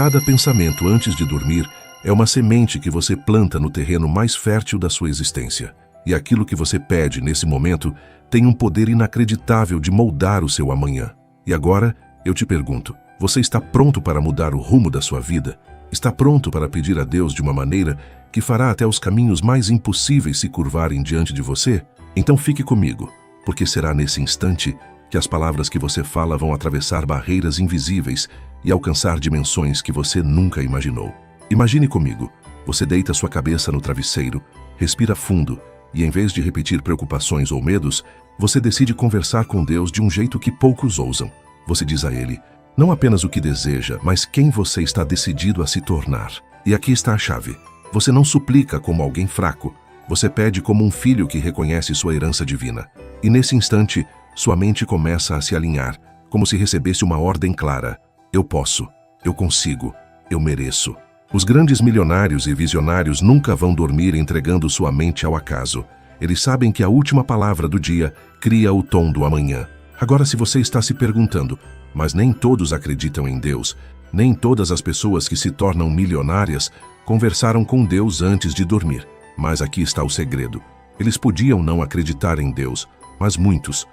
Cada pensamento antes de dormir é uma semente que você planta no terreno mais fértil da sua existência. E aquilo que você pede nesse momento tem um poder inacreditável de moldar o seu amanhã. E agora, eu te pergunto, você está pronto para mudar o rumo da sua vida? Está pronto para pedir a Deus de uma maneira que fará até os caminhos mais impossíveis se curvarem diante de você? Então fique comigo, porque será nesse instante que as palavras que você fala vão atravessar barreiras invisíveis e alcançar dimensões que você nunca imaginou. Imagine comigo, você deita sua cabeça no travesseiro, respira fundo e, em vez de repetir preocupações ou medos, você decide conversar com Deus de um jeito que poucos ousam. Você diz a Ele, não apenas o que deseja, mas quem você está decidido a se tornar. E aqui está a chave. Você não suplica como alguém fraco, você pede como um filho que reconhece sua herança divina. E nesse instante, sua mente começa a se alinhar, como se recebesse uma ordem clara. Eu posso, eu consigo, eu mereço. Os grandes milionários e visionários nunca vão dormir entregando sua mente ao acaso. Eles sabem que a última palavra do dia cria o tom do amanhã. Agora, se você está se perguntando, mas nem todos acreditam em Deus, nem todas as pessoas que se tornam milionárias conversaram com Deus antes de dormir. Mas aqui está o segredo. Eles podiam não acreditar em Deus, mas muitos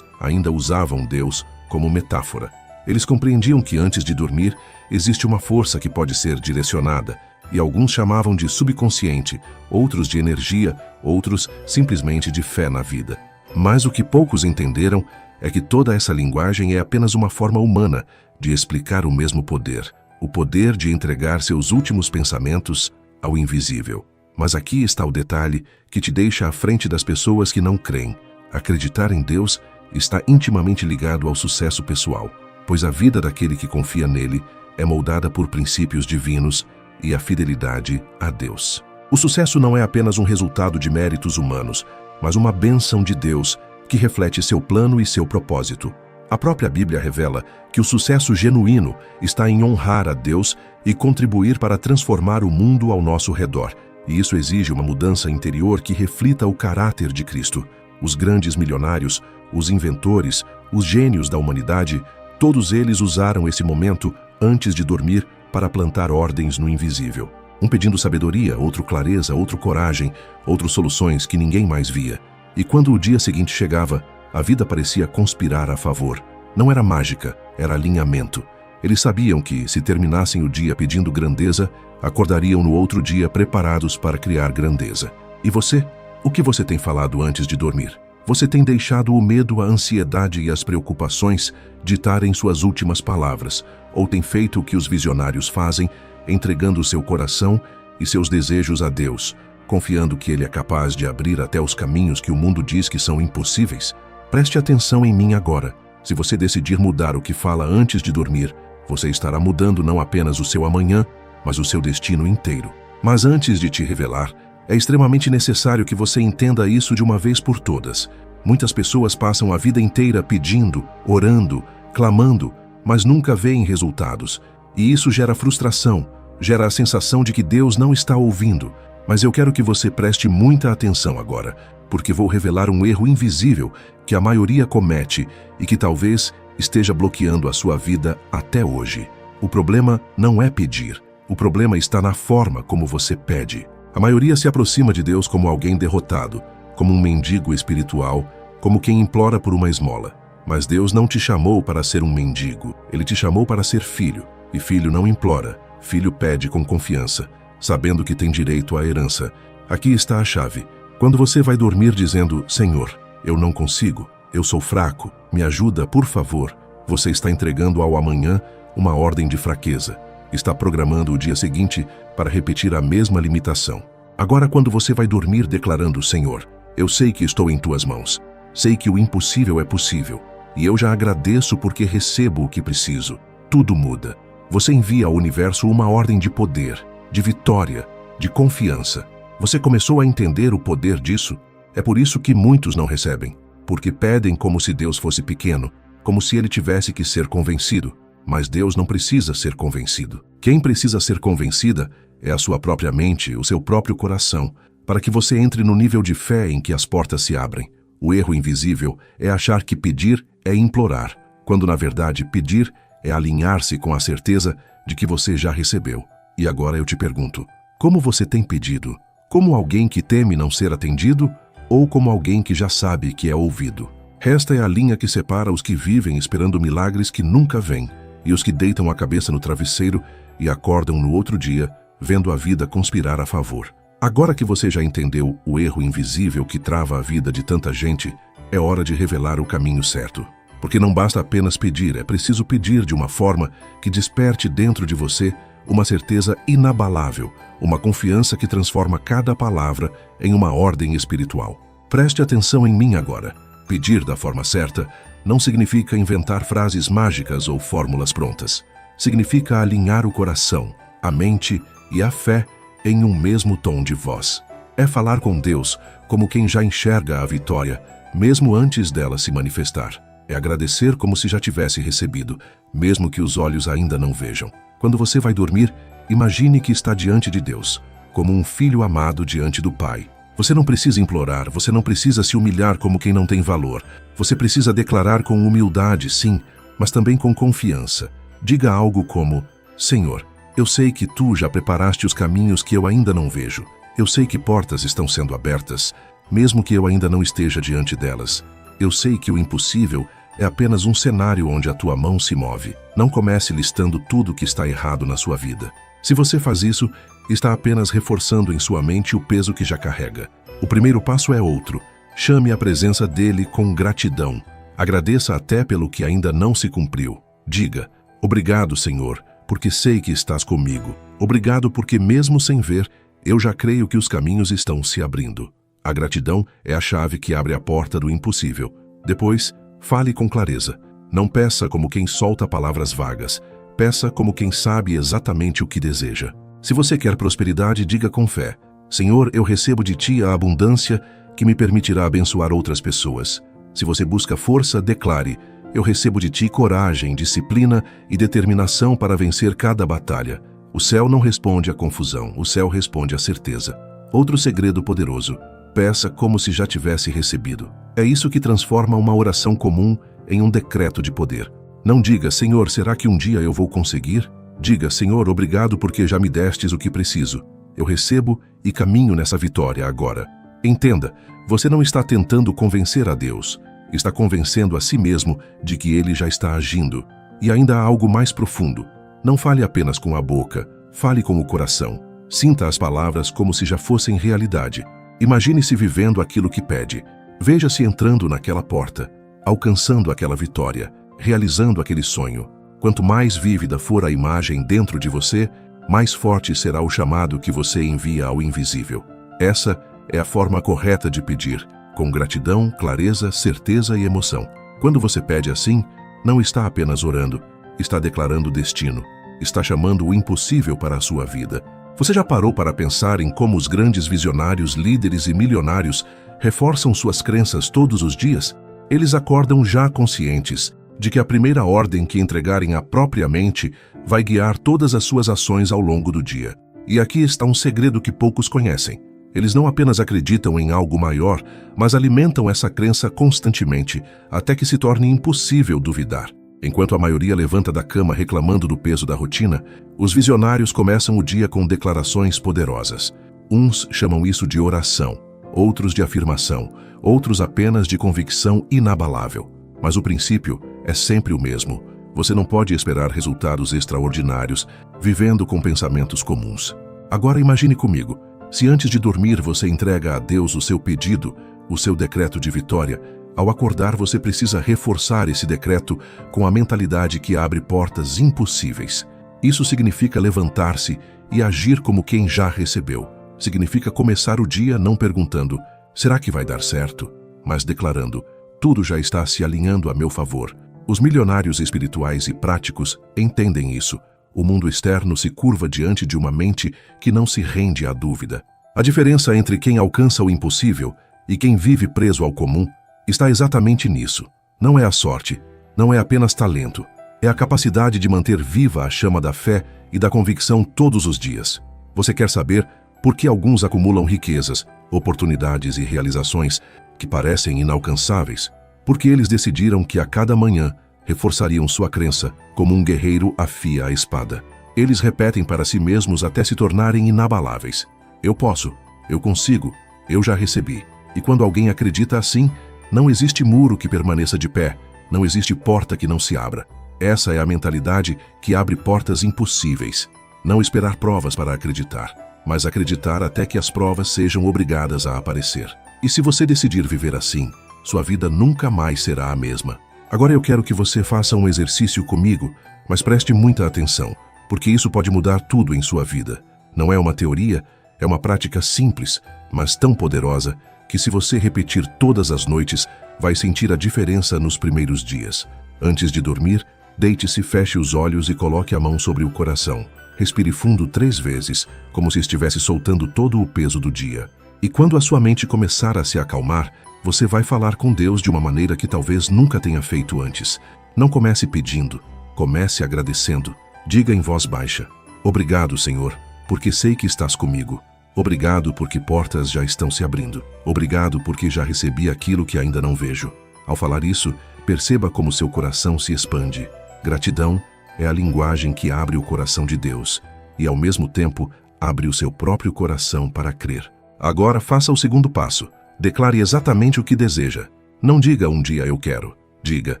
ainda usavam Deus como metáfora. Eles compreendiam que antes de dormir existe uma força que pode ser direcionada, e alguns chamavam de subconsciente, outros de energia, outros simplesmente de fé na vida. Mas o que poucos entenderam é que toda essa linguagem é apenas uma forma humana de explicar o mesmo poder, o poder de entregar seus últimos pensamentos ao invisível. Mas aqui está o detalhe que te deixa à frente das pessoas que não creem. Acreditar em Deus está intimamente ligado ao sucesso pessoal, pois a vida daquele que confia nele é moldada por princípios divinos e a fidelidade a Deus. O sucesso não é apenas um resultado de méritos humanos, mas uma bênção de Deus que reflete seu plano e seu propósito. A própria Bíblia revela que o sucesso genuíno está em honrar a Deus e contribuir para transformar o mundo ao nosso redor. E isso exige uma mudança interior que reflita o caráter de Cristo. Os grandes milionários, os inventores, os gênios da humanidade, todos eles usaram esse momento antes de dormir para plantar ordens no invisível. Um pedindo sabedoria, outro clareza, outro coragem, outros soluções que ninguém mais via. E quando o dia seguinte chegava, a vida parecia conspirar a favor. Não era mágica, era alinhamento. Eles sabiam que, se terminassem o dia pedindo grandeza, acordariam no outro dia preparados para criar grandeza. E você? O que você tem falado antes de dormir? Você tem deixado o medo, a ansiedade e as preocupações ditarem suas últimas palavras, ou tem feito o que os visionários fazem, entregando seu coração e seus desejos a Deus, confiando que Ele é capaz de abrir até os caminhos que o mundo diz que são impossíveis? Preste atenção em mim agora. Se você decidir mudar o que fala antes de dormir, você estará mudando não apenas o seu amanhã, mas o seu destino inteiro. Mas antes de te revelar, é extremamente necessário que você entenda isso de uma vez por todas. Muitas pessoas passam a vida inteira pedindo, orando, clamando, mas nunca veem resultados. E isso gera frustração, gera a sensação de que Deus não está ouvindo. Mas eu quero que você preste muita atenção agora, porque vou revelar um erro invisível que a maioria comete e que talvez esteja bloqueando a sua vida até hoje. O problema não é pedir, o problema está na forma como você pede. A maioria se aproxima de Deus como alguém derrotado, como um mendigo espiritual, como quem implora por uma esmola. Mas Deus não te chamou para ser um mendigo, Ele te chamou para ser filho. E filho não implora, filho pede com confiança, sabendo que tem direito à herança. Aqui está a chave. Quando você vai dormir dizendo, Senhor, eu não consigo, eu sou fraco, me ajuda, por favor, você está entregando ao amanhã uma ordem de fraqueza. Está programando o dia seguinte para repetir a mesma limitação. Agora, quando você vai dormir declarando, Senhor, eu sei que estou em tuas mãos, sei que o impossível é possível, e eu já agradeço porque recebo o que preciso. Tudo muda. Você envia ao universo uma ordem de poder, de vitória, de confiança. Você começou a entender o poder disso? É por isso que muitos não recebem, porque pedem como se Deus fosse pequeno, como se ele tivesse que ser convencido. Mas Deus não precisa ser convencido. Quem precisa ser convencida é a sua própria mente, o seu próprio coração, para que você entre no nível de fé em que as portas se abrem. O erro invisível é achar que pedir é implorar, quando na verdade pedir é alinhar-se com a certeza de que você já recebeu. E agora eu te pergunto, como você tem pedido? Como alguém que teme não ser atendido ou como alguém que já sabe que é ouvido? Esta é a linha que separa os que vivem esperando milagres que nunca vêm e os que deitam a cabeça no travesseiro e acordam no outro dia vendo a vida conspirar a favor. Agora que você já entendeu o erro invisível que trava a vida de tanta gente, é hora de revelar o caminho certo. Porque não basta apenas pedir, é preciso pedir de uma forma que desperte dentro de você uma certeza inabalável, uma confiança que transforma cada palavra em uma ordem espiritual. Preste atenção em mim agora. Pedir da forma certa não significa inventar frases mágicas ou fórmulas prontas. Significa alinhar o coração, a mente e a fé em um mesmo tom de voz. É falar com Deus como quem já enxerga a vitória, mesmo antes dela se manifestar. É agradecer como se já tivesse recebido, mesmo que os olhos ainda não vejam. Quando você vai dormir, imagine que está diante de Deus, como um filho amado diante do Pai. Você não precisa implorar, você não precisa se humilhar como quem não tem valor. Você precisa declarar com humildade, sim, mas também com confiança. Diga algo como: Senhor, eu sei que Tu já preparaste os caminhos que eu ainda não vejo. Eu sei que portas estão sendo abertas, mesmo que eu ainda não esteja diante delas. Eu sei que o impossível é apenas um cenário onde a Tua mão se move. Não comece listando tudo que está errado na sua vida. Se você faz isso, está apenas reforçando em sua mente o peso que já carrega. O primeiro passo é outro. Chame a presença dele com gratidão. Agradeça até pelo que ainda não se cumpriu. Diga: obrigado, Senhor, porque sei que estás comigo. Obrigado porque, mesmo sem ver, eu já creio que os caminhos estão se abrindo. A gratidão é a chave que abre a porta do impossível. Depois, fale com clareza. Não peça como quem solta palavras vagas. Peça como quem sabe exatamente o que deseja. Se você quer prosperidade, diga com fé: Senhor, eu recebo de Ti a abundância que me permitirá abençoar outras pessoas. Se você busca força, declare: eu recebo de Ti coragem, disciplina e determinação para vencer cada batalha. O céu não responde à confusão, o céu responde à certeza. Outro segredo poderoso: peça como se já tivesse recebido. É isso que transforma uma oração comum em um decreto de poder. Não diga: Senhor, será que um dia eu vou conseguir? Diga: Senhor, obrigado porque já me destes o que preciso. Eu recebo e caminho nessa vitória agora. Entenda, você não está tentando convencer a Deus. Está convencendo a si mesmo de que Ele já está agindo. E ainda há algo mais profundo. Não fale apenas com a boca, fale com o coração. Sinta as palavras como se já fossem realidade. Imagine-se vivendo aquilo que pede. Veja-se entrando naquela porta, alcançando aquela vitória, realizando aquele sonho. Quanto mais vívida for a imagem dentro de você, mais forte será o chamado que você envia ao invisível. Essa é a forma correta de pedir, com gratidão, clareza, certeza e emoção. Quando você pede assim, não está apenas orando, está declarando destino, está chamando o impossível para a sua vida. Você já parou para pensar em como os grandes visionários, líderes e milionários reforçam suas crenças todos os dias? Eles acordam já conscientes de que a primeira ordem que entregarem à própria mente vai guiar todas as suas ações ao longo do dia. E aqui está um segredo que poucos conhecem. Eles não apenas acreditam em algo maior, mas alimentam essa crença constantemente, até que se torne impossível duvidar. Enquanto a maioria levanta da cama reclamando do peso da rotina, os visionários começam o dia com declarações poderosas. Uns chamam isso de oração, outros de afirmação, outros apenas de convicção inabalável. Mas o princípio é sempre o mesmo. Você não pode esperar resultados extraordinários vivendo com pensamentos comuns. Agora imagine comigo, se antes de dormir você entrega a Deus o seu pedido, o seu decreto de vitória, ao acordar você precisa reforçar esse decreto com a mentalidade que abre portas impossíveis. Isso significa levantar-se e agir como quem já recebeu. Significa começar o dia não perguntando: será que vai dar certo? Mas declarando: tudo já está se alinhando a meu favor. Os milionários espirituais e práticos entendem isso. O mundo externo se curva diante de uma mente que não se rende à dúvida. A diferença entre quem alcança o impossível e quem vive preso ao comum está exatamente nisso. Não é a sorte, não é apenas talento. É a capacidade de manter viva a chama da fé e da convicção todos os dias. Você quer saber por que alguns acumulam riquezas, oportunidades e realizações que parecem inalcançáveis? Porque eles decidiram que a cada manhã reforçariam sua crença como um guerreiro afia a espada. Eles repetem para si mesmos até se tornarem inabaláveis. Eu posso, eu consigo, eu já recebi. E quando alguém acredita assim, não existe muro que permaneça de pé, não existe porta que não se abra. Essa é a mentalidade que abre portas impossíveis. Não esperar provas para acreditar, mas acreditar até que as provas sejam obrigadas a aparecer. E se você decidir viver assim, sua vida nunca mais será a mesma. Agora eu quero que você faça um exercício comigo, mas preste muita atenção, porque isso pode mudar tudo em sua vida. Não é uma teoria, é uma prática simples, mas tão poderosa, que se você repetir todas as noites, vai sentir a diferença nos primeiros dias. Antes de dormir, deite-se, feche os olhos e coloque a mão sobre o coração. Respire fundo 3 vezes, como se estivesse soltando todo o peso do dia. E quando a sua mente começar a se acalmar, você vai falar com Deus de uma maneira que talvez nunca tenha feito antes. Não comece pedindo, comece agradecendo. Diga em voz baixa: obrigado, Senhor, porque sei que estás comigo. Obrigado porque portas já estão se abrindo. Obrigado porque já recebi aquilo que ainda não vejo. Ao falar isso, perceba como seu coração se expande. Gratidão é a linguagem que abre o coração de Deus e, ao mesmo tempo, abre o seu próprio coração para crer. Agora faça o segundo passo. Declare exatamente o que deseja. Não diga um dia eu quero. Diga: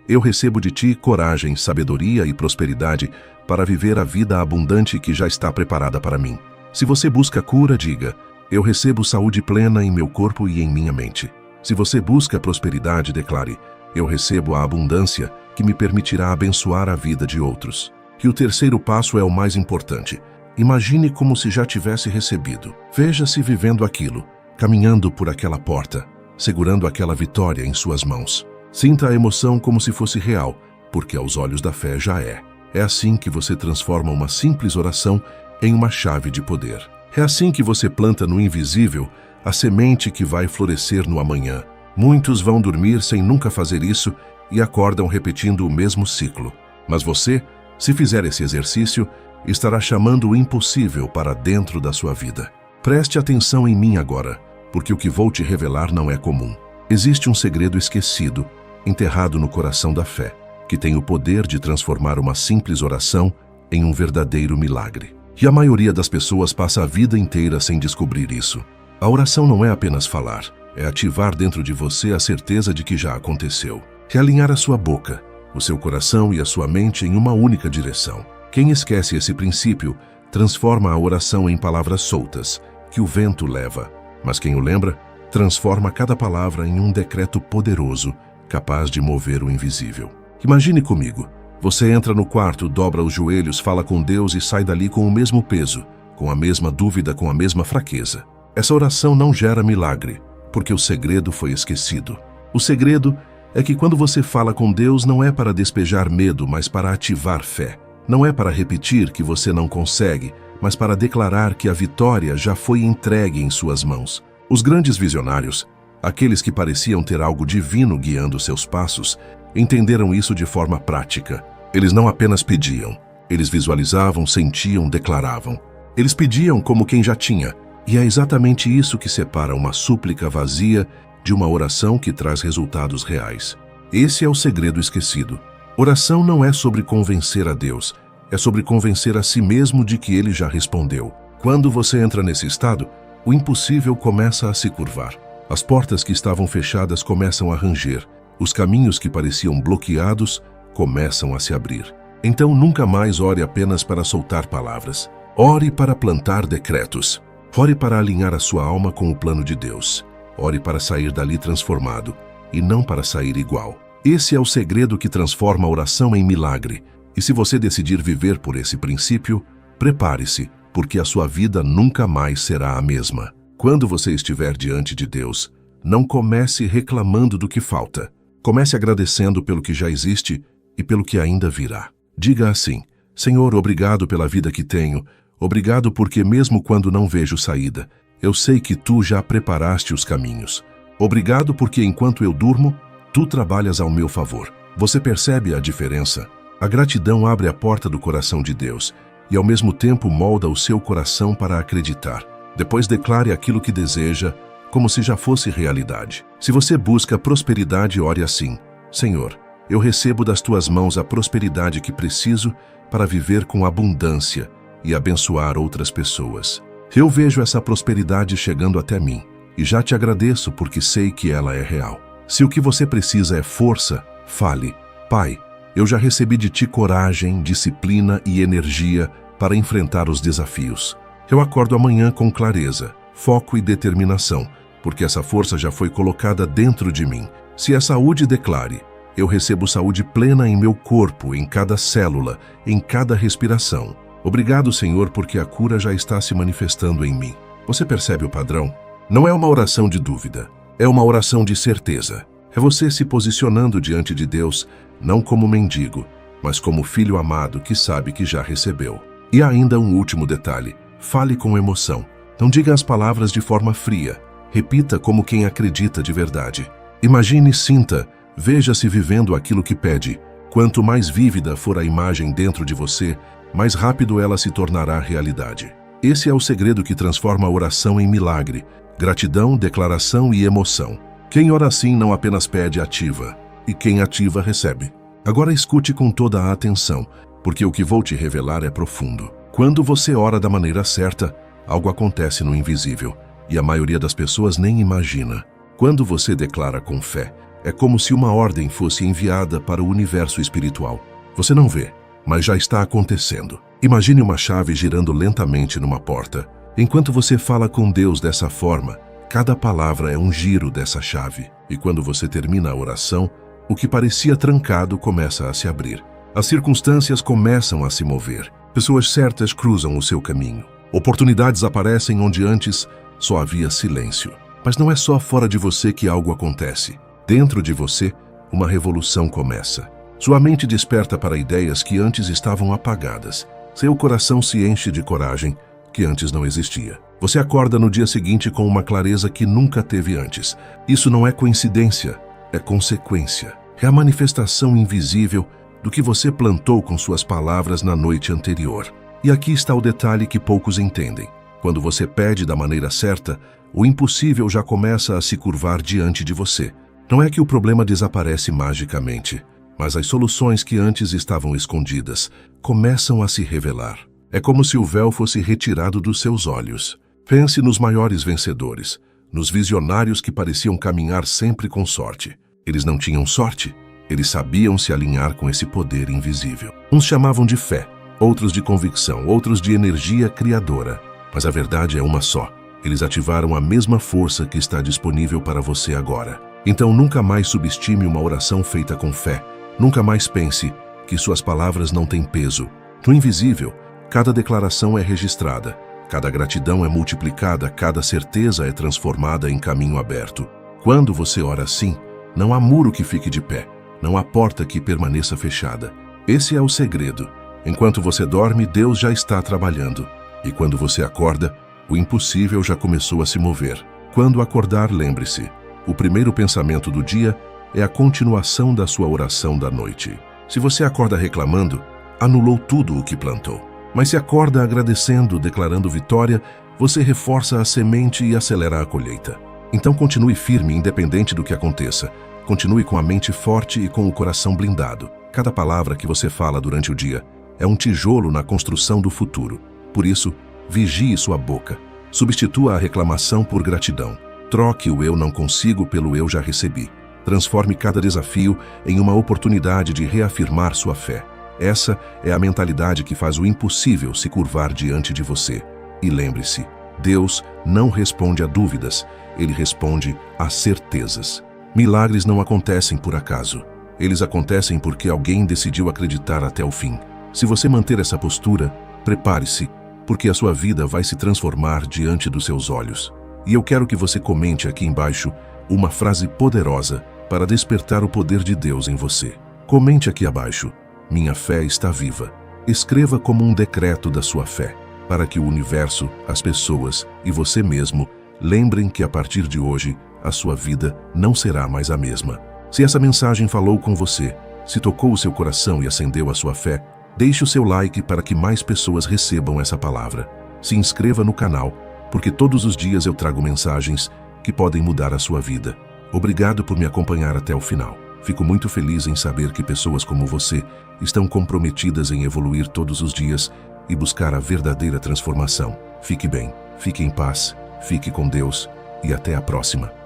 eu recebo de ti coragem, sabedoria e prosperidade para viver a vida abundante que já está preparada para mim. Se você busca cura, diga: eu recebo saúde plena em meu corpo e em minha mente. Se você busca prosperidade, declare: eu recebo a abundância que me permitirá abençoar a vida de outros. E o terceiro passo é o mais importante. Imagine como se já tivesse recebido. Veja-se vivendo aquilo, caminhando por aquela porta, segurando aquela vitória em suas mãos. Sinta a emoção como se fosse real, porque aos olhos da fé já é. É assim que você transforma uma simples oração em uma chave de poder. É assim que você planta no invisível a semente que vai florescer no amanhã. Muitos vão dormir sem nunca fazer isso e acordam repetindo o mesmo ciclo. Mas você, se fizer esse exercício, estará chamando o impossível para dentro da sua vida. Preste atenção em mim agora, porque o que vou te revelar não é comum. Existe um segredo esquecido, enterrado no coração da fé, que tem o poder de transformar uma simples oração em um verdadeiro milagre. E a maioria das pessoas passa a vida inteira sem descobrir isso. A oração não é apenas falar, é ativar dentro de você a certeza de que já aconteceu. É alinhar a sua boca, o seu coração e a sua mente em uma única direção. Quem esquece esse princípio, transforma a oração em palavras soltas, que o vento leva. Mas quem o lembra, transforma cada palavra em um decreto poderoso, capaz de mover o invisível. Imagine comigo. Você entra no quarto, dobra os joelhos, fala com Deus e sai dali com o mesmo peso, com a mesma dúvida, com a mesma fraqueza. Essa oração não gera milagre, porque o segredo foi esquecido. O segredo é que quando você fala com Deus não é para despejar medo, mas para ativar fé. Não é para repetir que você não consegue, mas para declarar que a vitória já foi entregue em suas mãos. Os grandes visionários, aqueles que pareciam ter algo divino guiando seus passos, entenderam isso de forma prática. Eles não apenas pediam, eles visualizavam, sentiam, declaravam. Eles pediam como quem já tinha, e é exatamente isso que separa uma súplica vazia de uma oração que traz resultados reais. Esse é o segredo esquecido. Oração não é sobre convencer a Deus, é sobre convencer a si mesmo de que Ele já respondeu. Quando você entra nesse estado, o impossível começa a se curvar. As portas que estavam fechadas começam a ranger. Os caminhos que pareciam bloqueados começam a se abrir. Então nunca mais ore apenas para soltar palavras. Ore para plantar decretos. Ore para alinhar a sua alma com o plano de Deus. Ore para sair dali transformado, e não para sair igual. Esse é o segredo que transforma a oração em milagre. E se você decidir viver por esse princípio, prepare-se, porque a sua vida nunca mais será a mesma. Quando você estiver diante de Deus, não comece reclamando do que falta. Comece agradecendo pelo que já existe e pelo que ainda virá. Diga assim: Senhor, obrigado pela vida que tenho. Obrigado porque mesmo quando não vejo saída, eu sei que Tu já preparaste os caminhos. Obrigado porque enquanto eu durmo, Tu trabalhas ao meu favor. Você percebe a diferença? A gratidão abre a porta do coração de Deus e ao mesmo tempo molda o seu coração para acreditar. Depois declare aquilo que deseja, como se já fosse realidade. Se você busca prosperidade, ore assim: Senhor, eu recebo das Tuas mãos a prosperidade que preciso para viver com abundância e abençoar outras pessoas. Eu vejo essa prosperidade chegando até mim e já te agradeço porque sei que ela é real. Se o que você precisa é força, fale: Pai, eu já recebi de ti coragem, disciplina e energia para enfrentar os desafios. Eu acordo amanhã com clareza, foco e determinação, porque essa força já foi colocada dentro de mim. Se é saúde, declare: eu recebo saúde plena em meu corpo, em cada célula, em cada respiração. Obrigado, Senhor, porque a cura já está se manifestando em mim. Você percebe o padrão? Não é uma oração de dúvida, é uma oração de certeza. É você se posicionando diante de Deus, não como mendigo, mas como filho amado que sabe que já recebeu. E ainda um último detalhe: fale com emoção. Não diga as palavras de forma fria. Repita como quem acredita de verdade. Imagine e sinta, veja-se vivendo aquilo que pede. Quanto mais vívida for a imagem dentro de você, mais rápido ela se tornará realidade. Esse é o segredo que transforma a oração em milagre: gratidão, declaração e emoção. Quem ora assim não apenas pede, ativa, e quem ativa recebe. Agora escute com toda a atenção, porque o que vou te revelar é profundo. Quando você ora da maneira certa, algo acontece no invisível, e a maioria das pessoas nem imagina. Quando você declara com fé, é como se uma ordem fosse enviada para o universo espiritual. Você não vê, mas já está acontecendo. Imagine uma chave girando lentamente numa porta. Enquanto você fala com Deus dessa forma, cada palavra é um giro dessa chave. E quando você termina a oração, o que parecia trancado começa a se abrir. As circunstâncias começam a se mover. Pessoas certas cruzam o seu caminho. Oportunidades aparecem onde antes só havia silêncio. Mas não é só fora de você que algo acontece. Dentro de você, uma revolução começa. Sua mente desperta para ideias que antes estavam apagadas. Seu coração se enche de coragem que antes não existia. Você acorda no dia seguinte com uma clareza que nunca teve antes. Isso não é coincidência, é consequência. É a manifestação invisível do que você plantou com suas palavras na noite anterior. E aqui está o detalhe que poucos entendem. Quando você pede da maneira certa, o impossível já começa a se curvar diante de você. Não é que o problema desaparece magicamente, mas as soluções que antes estavam escondidas começam a se revelar. É como se o véu fosse retirado dos seus olhos. Pense nos maiores vencedores, nos visionários que pareciam caminhar sempre com sorte. Eles não tinham sorte, eles sabiam se alinhar com esse poder invisível. Uns chamavam de fé, outros de convicção, outros de energia criadora. Mas a verdade é uma só. Eles ativaram a mesma força que está disponível para você agora. Então nunca mais subestime uma oração feita com fé. Nunca mais pense que suas palavras não têm peso. No invisível, cada declaração é registrada, cada gratidão é multiplicada, cada certeza é transformada em caminho aberto. Quando você ora assim, não há muro que fique de pé, não há porta que permaneça fechada. Esse é o segredo. Enquanto você dorme, Deus já está trabalhando. E quando você acorda, o impossível já começou a se mover. Quando acordar, lembre-se, o primeiro pensamento do dia é a continuação da sua oração da noite. Se você acorda reclamando, anulou tudo o que plantou. Mas se acorda agradecendo, declarando vitória, você reforça a semente e acelera a colheita. Então continue firme, independente do que aconteça. Continue com a mente forte e com o coração blindado. Cada palavra que você fala durante o dia é um tijolo na construção do futuro. Por isso, vigie sua boca. Substitua a reclamação por gratidão. Troque o eu não consigo pelo eu já recebi. Transforme cada desafio em uma oportunidade de reafirmar sua fé. Essa é a mentalidade que faz o impossível se curvar diante de você. E lembre-se, Deus não responde a dúvidas, Ele responde a certezas. Milagres não acontecem por acaso. Eles acontecem porque alguém decidiu acreditar até o fim. Se você manter essa postura, prepare-se, porque a sua vida vai se transformar diante dos seus olhos. E eu quero que você comente aqui embaixo uma frase poderosa para despertar o poder de Deus em você. Comente aqui abaixo: minha fé está viva. Escreva como um decreto da sua fé, para que o universo, as pessoas e você mesmo lembrem que a partir de hoje a sua vida não será mais a mesma. Se essa mensagem falou com você, se tocou o seu coração e acendeu a sua fé, deixe o seu like para que mais pessoas recebam essa palavra. Se inscreva no canal, porque todos os dias eu trago mensagens que podem mudar a sua vida. Obrigado por me acompanhar até o final. Fico muito feliz em saber que pessoas como você estão comprometidas em evoluir todos os dias e buscar a verdadeira transformação. Fique bem, fique em paz, fique com Deus e até a próxima.